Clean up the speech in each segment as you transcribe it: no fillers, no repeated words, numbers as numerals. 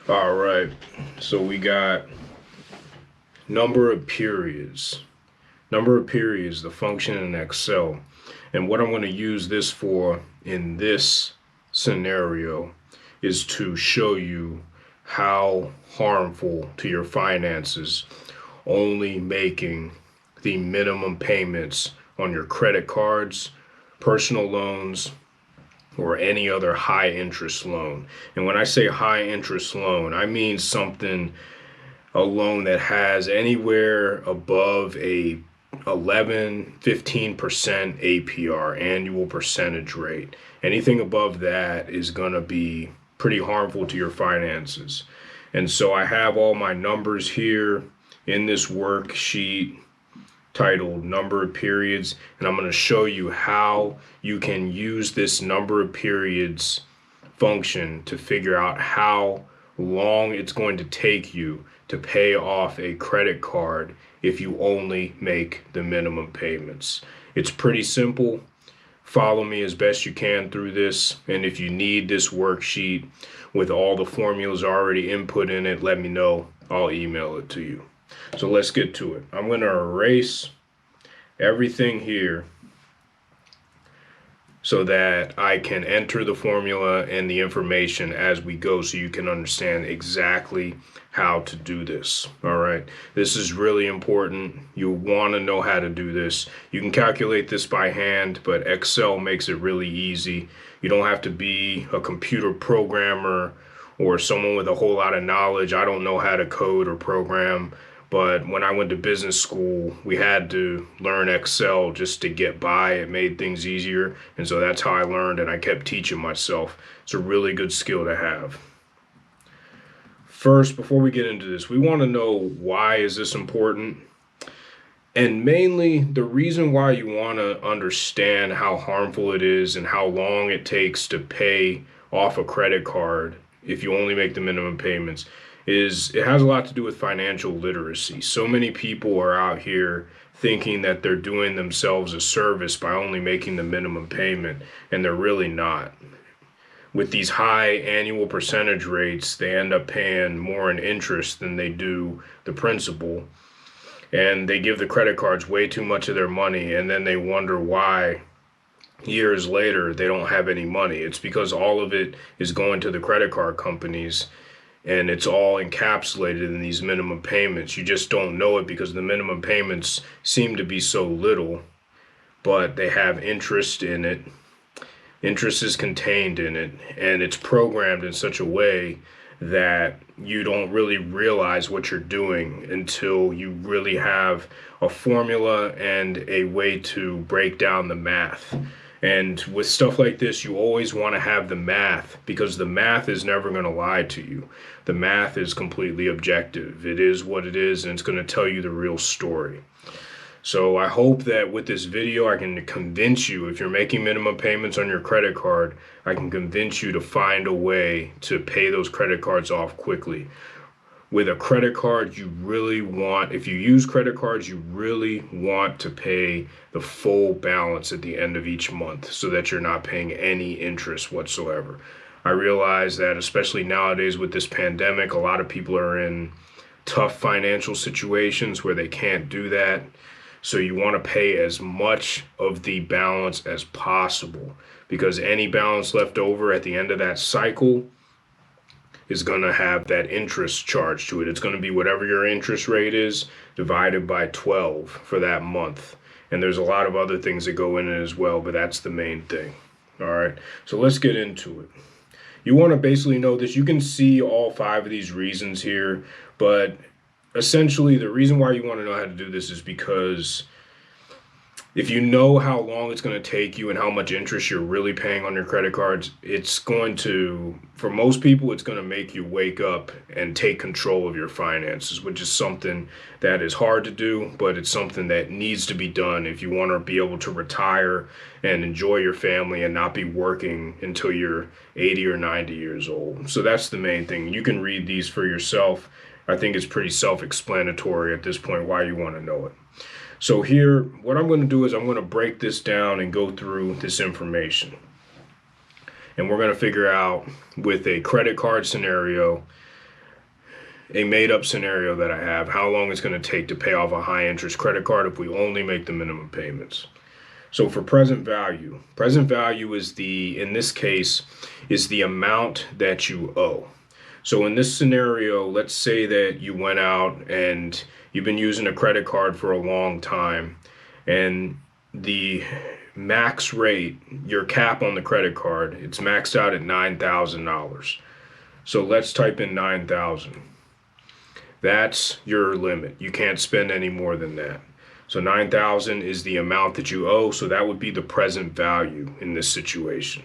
All right, so we got number of periods. Number of periods, the function in Excel. And what I'm going to use this for in this scenario is to show you how harmful to your finances only making the minimum payments on your credit cards, personal loans, or any other high interest loan. And when I say high interest loan, I mean a loan that has anywhere above a 11-15% APR, annual percentage rate. Anything above that is going to be pretty harmful to your finances. And so I have all my numbers here in this worksheet titled number of periods, and I'm going to show you how you can use this number of periods function to figure out how long it's going to take you to pay off a credit card if you only make the minimum payments. It's pretty simple. Follow me as best you can through this, and if you need this worksheet with all the formulas already input in it, let me know. I'll email it to you. So let's get to it. I'm going to erase everything here so that I can enter the formula and the information as we go so you can understand exactly how to do this. All right. This is really important. You want to know how to do this. You can calculate this by hand, but Excel makes it really easy. You don't have to be a computer programmer or someone with a whole lot of knowledge. I don't know how to code or program. But when I went to business school, we had to learn Excel just to get by. It made things easier. And so that's how I learned, and I kept teaching myself. It's a really good skill to have. First, before we get into this, we want to know, why is this important? And mainly, the reason why you want to understand how harmful it is and how long it takes to pay off a credit card if you only make the minimum payments is it has a lot to do with financial literacy. So many people are out here thinking that they're doing themselves a service by only making the minimum payment, and they're really not. With these high annual percentage rates, they end up paying more in interest than they do the principal. And they give the credit cards way too much of their money, and then they wonder why years later they don't have any money. It's because all of it is going to the credit card companies, and it's all encapsulated in these minimum payments. You just don't know it because the minimum payments seem to be so little, but they have interest in it. Interest is contained in it, and it's programmed in such a way that you don't really realize what you're doing until you really have a formula and a way to break down the math. And with stuff like this, you always want to have the math, because the math is never going to lie to you. The math is completely objective. It is what it is, and it's going to tell you the real story. So I hope that with this video, I can convince you, if you're making minimum payments on your credit card, I can convince you to find a way to pay those credit cards off quickly. With a credit card, you really want, if you use credit cards, you really want to pay the full balance at the end of each month so that you're not paying any interest whatsoever. I realize that especially nowadays with this pandemic, a lot of people are in tough financial situations where they can't do that. So you want to pay as much of the balance as possible, because any balance left over at the end of that cycle is going to have that interest charge to it. It's going to be whatever your interest rate is divided by 12 for that month. And there's a lot of other things that go in it as well, but that's the main thing. All right, so let's get into it. You want to basically know this. You can see all 5 of these reasons here, but essentially the reason why you want to know how to do this is because if you know how long it's going to take you and how much interest you're really paying on your credit cards, it's going to, for most people, it's going to make you wake up and take control of your finances, which is something that is hard to do, but it's something that needs to be done if you want to be able to retire and enjoy your family and not be working until you're 80 or 90 years old. So that's the main thing. You can read these for yourself. I think it's pretty self-explanatory at this point why you want to know it. So here, what I'm going to do is I'm going to break this down and go through this information. And we're going to figure out, with a credit card scenario, a made-up scenario that I have, how long it's going to take to pay off a high-interest credit card if we only make the minimum payments. So for present value is in this case, is the amount that you owe. So in this scenario, let's say that you went out and you've been using a credit card for a long time, and the max rate, your cap on the credit card, it's maxed out at $9,000. So let's type in 9,000. That's your limit. You can't spend any more than that. So 9,000 is the amount that you owe. So that would be the present value in this situation.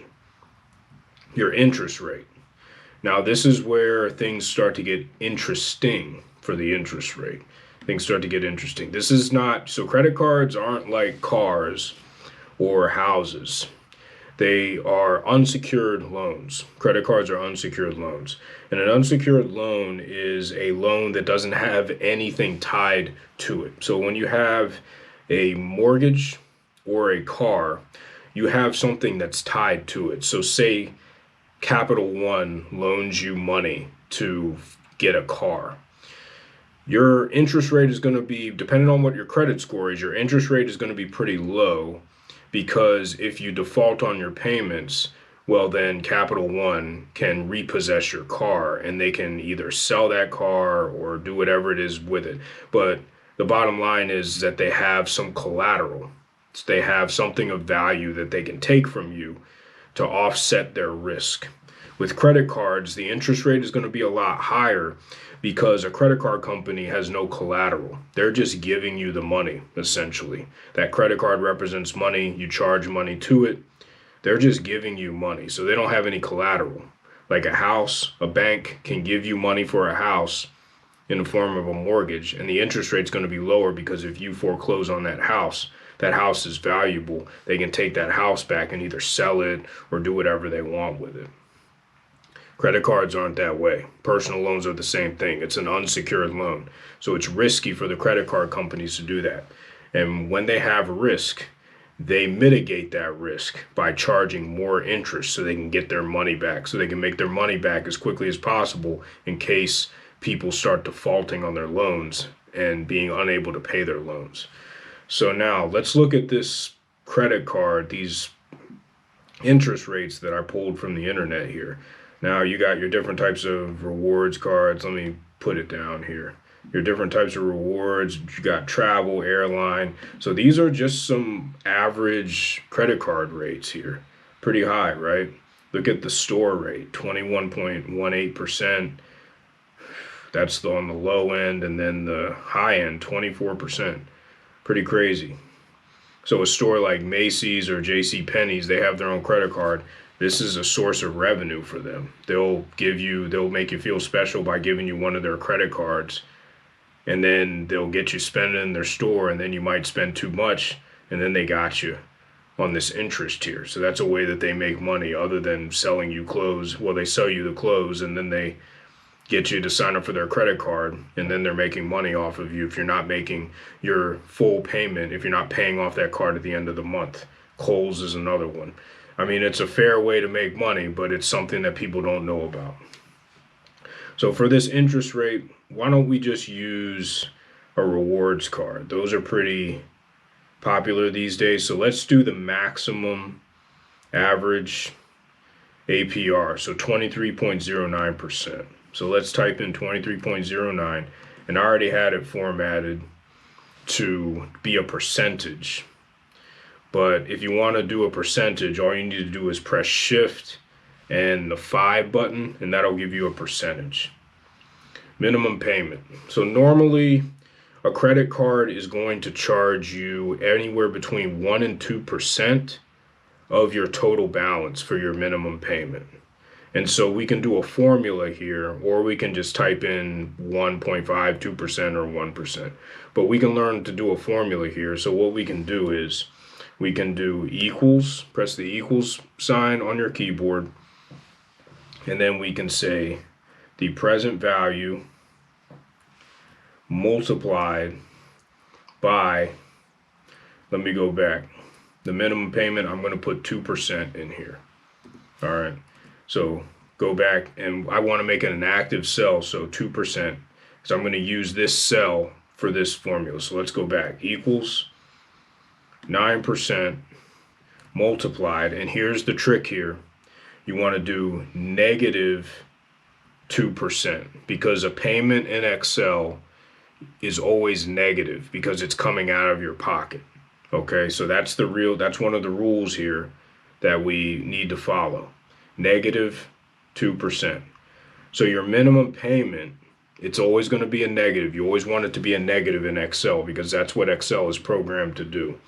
Your interest rate. Now this is where things start to get interesting for the interest rate. Things start to get interesting. This is not, so credit cards aren't like cars or houses. They are unsecured loans. Credit cards are unsecured loans. And an unsecured loan is a loan that doesn't have anything tied to it. So when you have a mortgage or a car, you have something that's tied to it. So say Capital One loans you money to get a car. Your interest rate is going to be, depending on what your credit score is, your interest rate is going to be pretty low, because if you default on your payments, well, then Capital One can repossess your car and they can either sell that car or do whatever it is with it. But the bottom line is that they have some collateral. They have something of value that they can take from you to offset their risk. With credit cards, the interest rate is going to be a lot higher because a credit card company has no collateral. They're just giving you the money, essentially. That credit card represents money. You charge money to it. They're just giving you money. So they don't have any collateral. Like a house, a bank can give you money for a house in the form of a mortgage, and the interest rate's going to be lower because if you foreclose on that house is valuable. They can take that house back and either sell it or do whatever they want with it. Credit cards aren't that way. Personal loans are the same thing. It's an unsecured loan. So it's risky for the credit card companies to do that. And when they have risk, they mitigate that risk by charging more interest so they can get their money back, so they can make their money back as quickly as possible in case people start defaulting on their loans and being unable to pay their loans. So now let's look at this credit card, these interest rates that I pulled from the internet here. Now you got your different types of rewards cards. Let me put it down here. Your different types of rewards. You got travel, airline. So these are just some average credit card rates here. Pretty high, right? Look at the store rate, 21.18%. That's on the low end, and then the high end, 24%. Pretty crazy. So a store like Macy's or J.C. Penney's, they have their own credit card. This is a source of revenue for them. They'll make you feel special by giving you one of their credit cards, and then they'll get you spending in their store, and then you might spend too much, and then they got you on this interest here. So that's a way that they make money other than selling you clothes. Well, they sell you the clothes, and then they get you to sign up for their credit card, and then they're making money off of you if you're not making your full payment, if you're not paying off that card at the end of the month. Kohl's is another one. I mean, it's a fair way to make money, but it's something that people don't know about. So for this interest rate, why don't we just use a rewards card? Those are pretty popular these days. So let's do the maximum average APR, so 23.09%. So let's type in 23.09, and I already had it formatted to be a percentage. But if you want to do a percentage, all you need to do is press Shift and the 5 button, and that'll give you a percentage. Minimum payment. So normally a credit card is going to charge you anywhere between 1 and 2% of your total balance for your minimum payment. And so we can do a formula here, or we can just type in 1.5, 2%, or 1%. But we can learn to do a formula here. So what we can do is we can do equals, press the equals sign on your keyboard, and then we can say the present value multiplied by, let me go back, the minimum payment, I'm going to put 2% in here. All right. So go back, and I want to make it an active cell, so 2%. So I'm going to use this cell for this formula. So let's go back. Equals 9% multiplied. And here's the trick here. You want to do negative 2% because a payment in Excel is always negative because it's coming out of your pocket. Okay, so that's one of the rules here that we need to follow. Negative 2%. So your minimum payment, it's always going to be a negative. You always want it to be a negative in Excel because that's what Excel is programmed to do.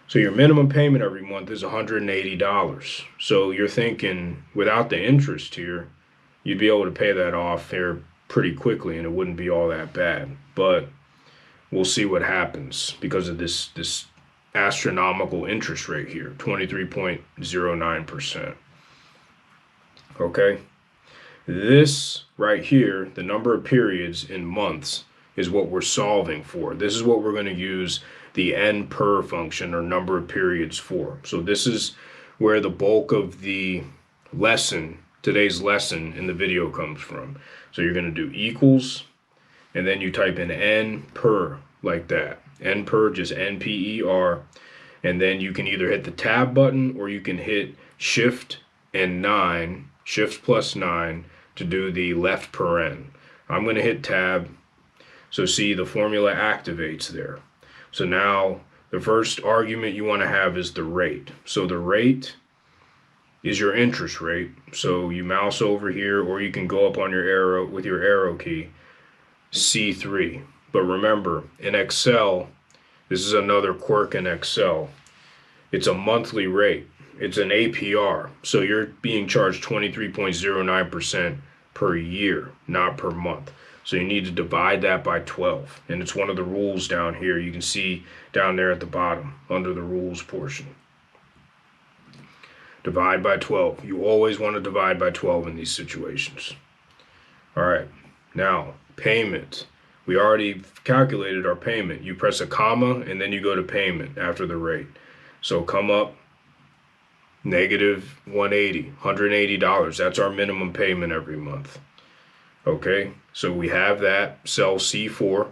So your minimum payment every month is $180. So you're thinking without the interest here, you'd be able to pay that off here pretty quickly and it wouldn't be all that bad. But we'll see what happens because of this astronomical interest rate here, 23.09%. Okay? This right here, the number of periods in months, is what we're solving for. This is what we're going to use the n per function or number of periods for. So this is where the bulk of the lesson, today's lesson in the video comes from. So you're going to do equals, and then you type in n per like that. N per, just NPER. And then you can either hit the tab button or you can hit shift and 9, shift plus 9 to do the left paren. I'm going to hit tab. So see, the formula activates there. So now the first argument you want to have is the rate. So the rate is your interest rate. So you mouse over here, or you can go up on your arrow with your arrow key, C3. But remember, in Excel, this is another quirk in Excel. It's a monthly rate. It's an APR. So you're being charged 23.09% per year, not per month. So you need to divide that by 12. And it's one of the rules down here. You can see down there at the bottom under the rules portion. Divide by 12. You always want to divide by 12 in these situations. All right. Now, payment. We already calculated our payment. You press a comma and then you go to payment after the rate. So come up, negative $180. That's our minimum payment every month. Okay, so we have that, cell C4,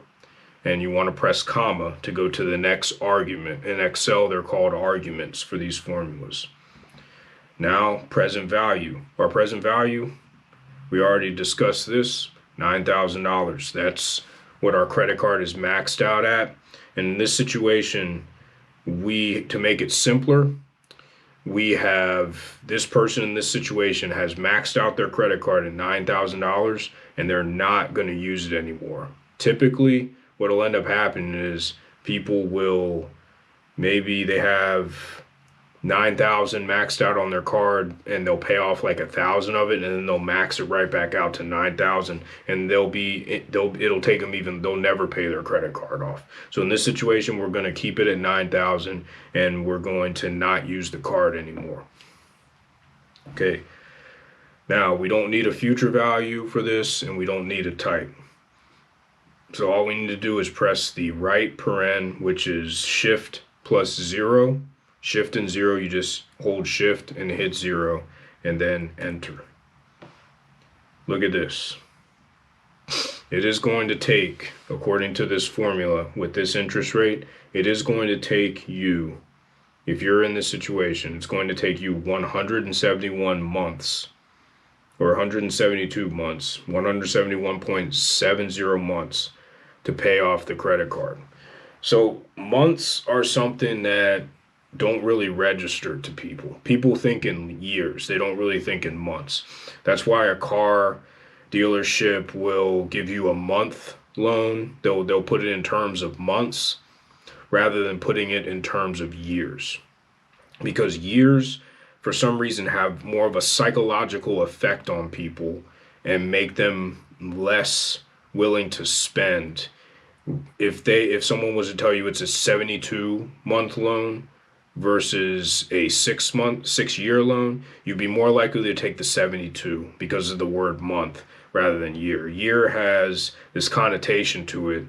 and you want to press comma to go to the next argument. In Excel, they're called arguments for these formulas. Now, present value. Our present value, we already discussed this, $9,000. That's what our credit card is maxed out at. And in this situation, to make it simpler, we have this person in this situation has maxed out their credit card at $9,000 and they're not going to use it anymore. Typically, what will end up happening is people will, maybe they have $9,000 maxed out on their card and they'll pay off like $1,000 of it and then they'll max it right back out to $9,000 and it'll take them they'll never pay their credit card off. So in this situation, we're going to keep it at $9,000 and we're going to not use the card anymore. Okay. Now we don't need a future value for this and we don't need a type. So all we need to do is press the right paren, which is shift plus 0. Shift and 0, you just hold shift and hit 0 and then enter. Look at this. It is going to take, according to this formula with this interest rate, it is going to take you, if you're in this situation, it's going to take you 171 months or 172 months, 171.70 months to pay off the credit card. So months are something that don't really register to people. People think in years. They don't really think in months. That's why a car dealership will give you a month loan. They'll put it in terms of months rather than putting it in terms of years. Because years, for some reason, have more of a psychological effect on people and make them less willing to spend. If someone was to tell you it's a 72-month loan versus a 6-year loan, you'd be more likely to take the 72 because of the word month rather than year. Year has this connotation to it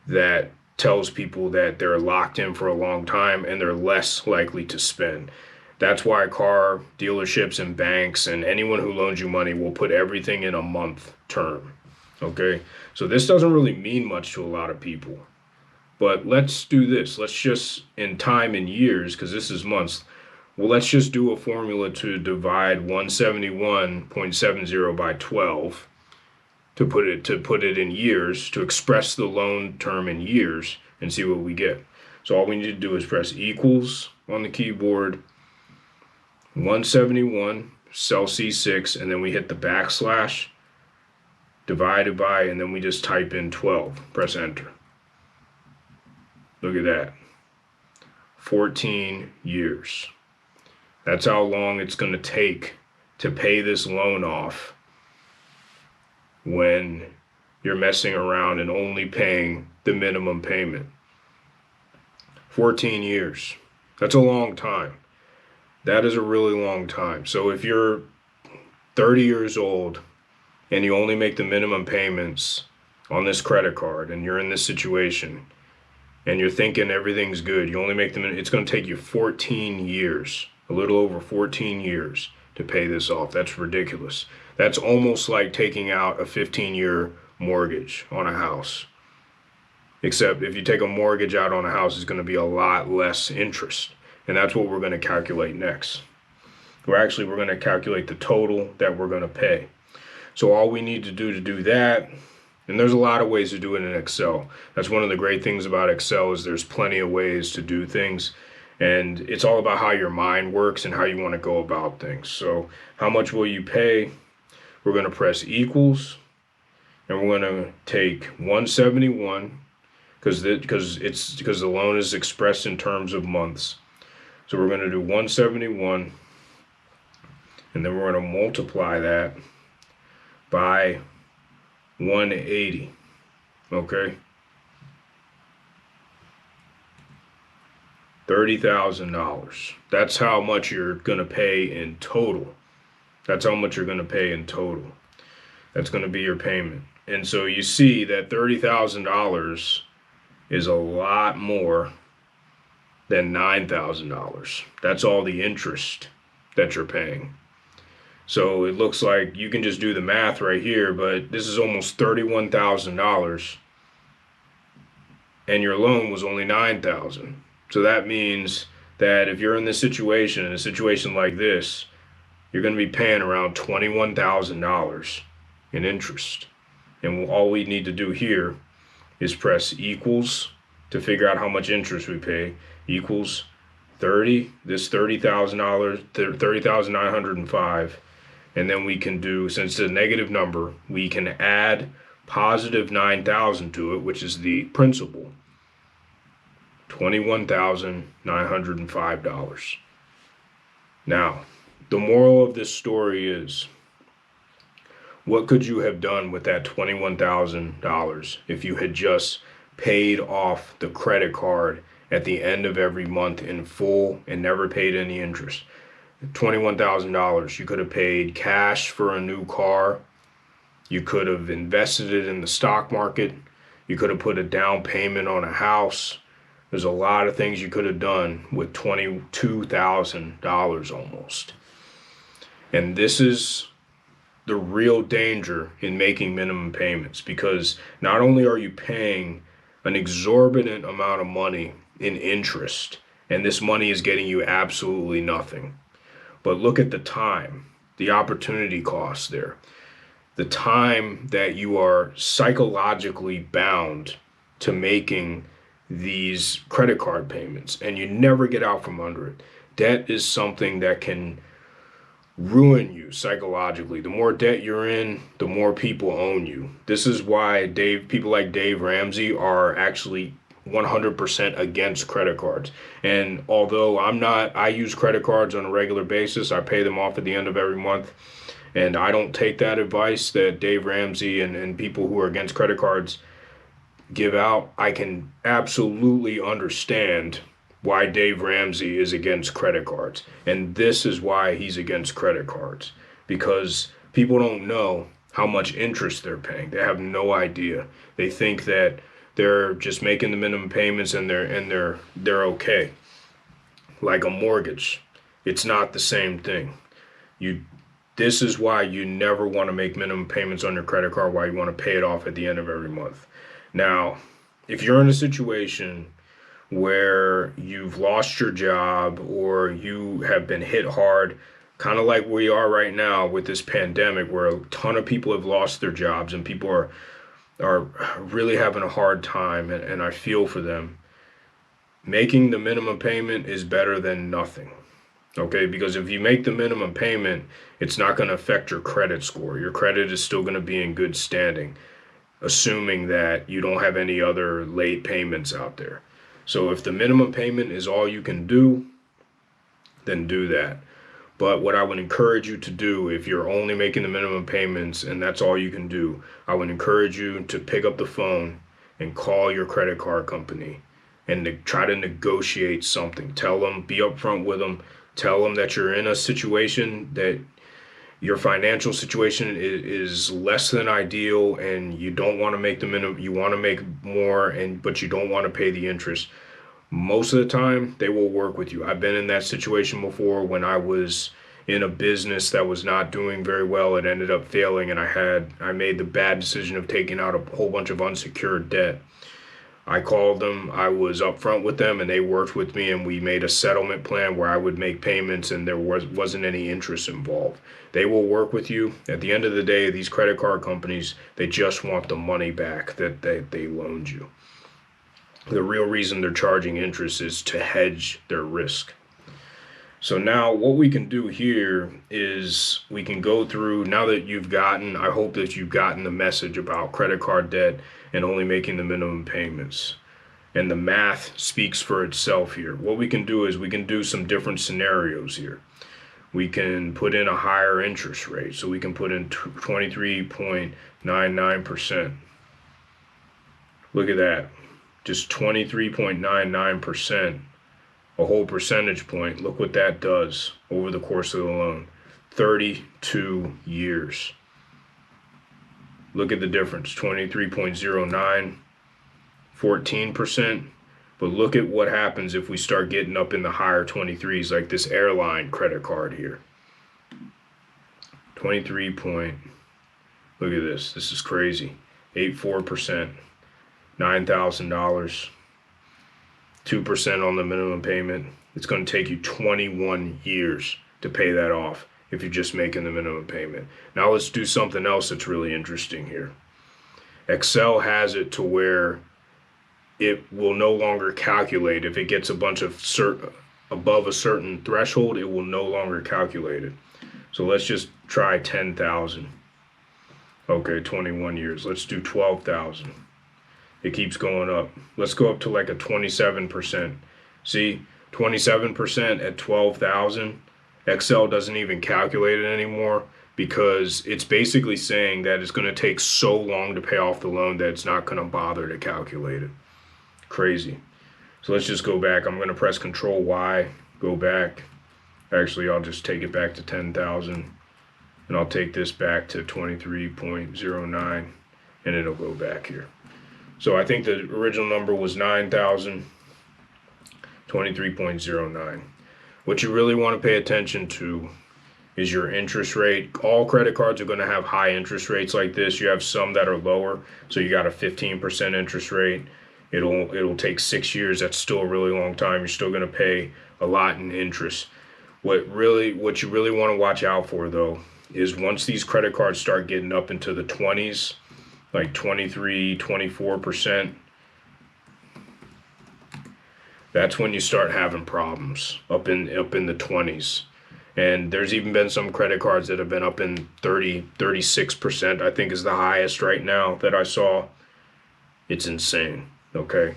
that tells people that they're locked in for a long time and they're less likely to spend. That's why car dealerships and banks and anyone who loans you money will put everything in a month term. Okay, so this doesn't really mean much to a lot of people. But let's do this. Let's just, in time and years, because this is months, well, let's just do a formula to divide 171.70 by 12 to put it in years, to express the loan term in years and see what we get. So all we need to do is press equals on the keyboard, 171, cell C6, and then we hit the backslash, divided by, and then we just type in 12. Press enter. Look at that. 14 years. That's how long it's going to take to pay this loan off when you're messing around and only paying the minimum payment. 14 years. That's a long time. That is a really long time. So if you're 30 years old and you only make the minimum payments on this credit card and you're in this situation and you're thinking everything's good, you only make them, it's going to take you 14 years, a little over 14 years to pay this off. That's ridiculous. That's almost like taking out a 15-year mortgage on a house. Except if you take a mortgage out on a house, it's going to be a lot less interest. And that's what we're going to calculate next. We're going to calculate the total that we're going to pay. So all we need to do that, and there's a lot of ways to do it in Excel. That's one of the great things about Excel is there's plenty of ways to do things. And it's all about how your mind works and how you want to go about things. So how much will you pay? We're going to press equals, and we're going to take 171 because the loan is expressed in terms of months. So we're going to do 171, and then we're going to multiply that by 180. Okay? $30,000. That's how much you're going to pay in total. That's how much you're going to pay in total. That's going to be your payment. And so you see that $30,000 is a lot more than $9,000. That's all the interest that you're paying. So it looks like you can just do the math right here, but this is almost $31,000 and your loan was only $9,000. So that means that if you're in a situation like this, you're going to be paying around $21,000 in interest. And all we need to do here is press equals to figure out how much interest we pay, equals 30, this $30,000, $30,905. And then we can do, since it's a negative number, we can add positive 9,000 to it, which is the principal. $21,905. Now, the moral of this story is, what could you have done with that $21,000 if you had just paid off the credit card at the end of every month in full and never paid any interest? $21,000, you could have paid cash for a new car. You could have invested it in the stock market. You could have put a down payment on a house. There's a lot of things you could have done with $22,000 almost. And this is the real danger in making minimum payments, because not only are you paying an exorbitant amount of money in interest, and this money is getting you absolutely nothing, but look at the time, the opportunity cost there, the time that you are psychologically bound to making these credit card payments, and you never get out from under it. Debt is something that can ruin you psychologically. The more debt you're in, the more people own you. This is why people like Dave Ramsey are actually 100% against credit cards. And although I use credit cards on a regular basis, I pay them off at the end of every month. And I don't take that advice that Dave Ramsey and people who are against credit cards give out. I can absolutely understand why Dave Ramsey is against credit cards. And this is why he's against credit cards. Because people don't know how much interest they're paying. They have no idea. They think that they're just making the minimum payments and they're okay. Like a mortgage. It's not the same thing. This is why you never want to make minimum payments on your credit card, why you want to pay it off at the end of every month. Now, if you're in a situation where you've lost your job or you have been hit hard, kind of like we are right now with this pandemic, where a ton of people have lost their jobs and people are really having a hard time, and I feel for them. Making the minimum payment is better than nothing. Okay, because if you make the minimum payment, it's not going to affect your credit score. Your credit is still going to be in good standing, assuming that you don't have any other late payments out there. So if the minimum payment is all you can do, then do that. But what I would encourage you to do, if you're only making the minimum payments and that's all you can do, I would encourage you to pick up the phone and call your credit card company and to try to negotiate something. Tell them, be upfront with them. Tell them that you're in a situation that your financial situation is less than ideal and you don't want to make the minimum, you want to make more, but you don't want to pay the interest. Most of the time, they will work with you. I've been in that situation before when I was in a business that was not doing very well. It ended up failing, and I made the bad decision of taking out a whole bunch of unsecured debt. I called them, I was upfront with them, and they worked with me, and we made a settlement plan where I would make payments and there wasn't any interest involved. They will work with you. At the end of the day, these credit card companies, they just want the money back that they loaned you. The real reason they're charging interest is to hedge their risk. So now what we can do here is we can go through, now that I hope that you've gotten the message about credit card debt and only making the minimum payments. And the math speaks for itself here. What we can do is we can do some different scenarios here. We can put in a higher interest rate. So we can put in 23.99%. Look at that. Just 23.99%. A whole percentage point. Look what that does over the course of the loan. 32 years. Look at the difference. 23.09, 14%. But look at what happens if we start getting up in the higher 23s, like this airline credit card here. 23 point, look at this. This is crazy. 84%, $9,000. 2% on the minimum payment. It's going to take you 21 years to pay that off if you're just making the minimum payment. Now let's do something else that's really interesting here. Excel has it to where it will no longer calculate. If it gets a bunch of above a certain threshold, it will no longer calculate it. So let's just try 10,000. Okay, 21 years. Let's do 12,000. It keeps going up. Let's go up to like a 27%. See, 27% at 12,000. Excel doesn't even calculate it anymore because it's basically saying that it's going to take so long to pay off the loan that it's not going to bother to calculate it. Crazy. So let's just go back. I'm going to press Control Y, go back. Actually, I'll just take it back to 10,000 and I'll take this back to 23.09 and it'll go back here. So I think the original number was 9,000, 23.09. What you really want to pay attention to is your interest rate. All credit cards are going to have high interest rates like this. You have some that are lower. So you got a 15% interest rate. It'll take 6 years. That's still a really long time. You're still going to pay a lot in interest. What you really want to watch out for though is once these credit cards start getting up into the 20s, like 23, 24%, that's when you start having problems up in the 20s. And there's even been some credit cards that have been up in 30, 36%, I think is the highest right now that I saw. It's insane, okay?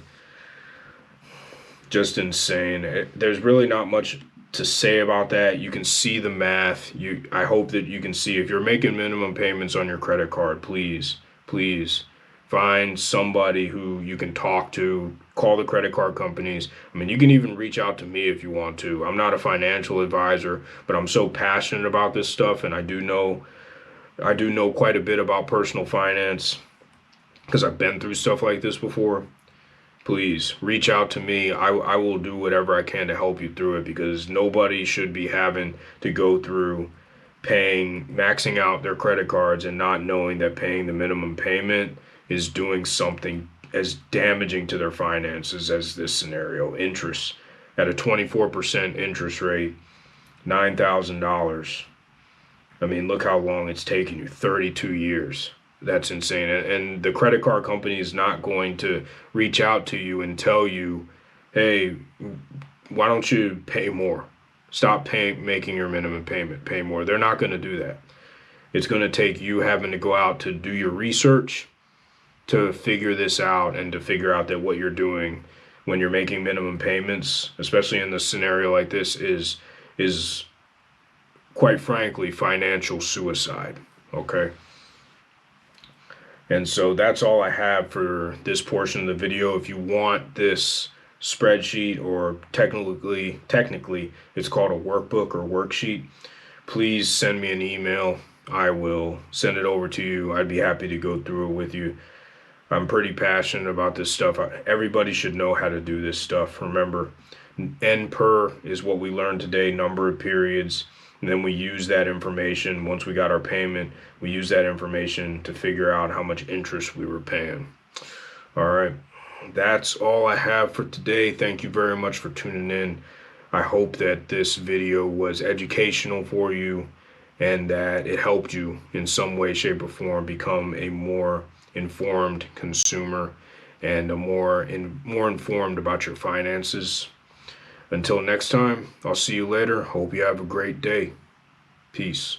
Just insane. There's really not much to say about that. You can see the math. I hope that you can see if you're making minimum payments on your credit card, please find somebody who you can talk to. Call the credit card companies. I mean, you can even reach out to me if you want to. I'm not a financial advisor, but I'm so passionate about this stuff, and I do know quite a bit about personal finance because I've been through stuff like this before. Please reach out to me. I will do whatever I can to help you through it because nobody should be having to go through maxing out their credit cards and not knowing that paying the minimum payment is doing something as damaging to their finances as this scenario. Interest at a 24% interest rate, $9,000. I mean, look how long it's taken you, 32 years. That's insane. And the credit card company is not going to reach out to you and tell you, hey, why don't you pay more? Stop making your minimum payment, pay more. They're not going to do that. It's going to take you having to go out to do your research to figure this out, and to figure out that what you're doing when you're making minimum payments, especially in this scenario like this, is quite frankly financial suicide. Okay. And so that's all I have for this portion of the video. If you want this spreadsheet, or technically it's called a workbook or worksheet, please send me an email. I will send it over to you. I'd be happy to go through it with you. I'm pretty passionate about this stuff. Everybody should know how to do this stuff. Remember, NPER is what we learned today, number of periods. And then we use that information, once we got our payment, we use that information to figure out how much interest we were paying. All right, that's all I have for today. Thank you very much for tuning in. I hope that this video was educational for you, and that it helped you in some way, shape, or form become a more informed consumer, and more informed about your finances. Until next time, I'll see you later. Hope you have a great day. Peace.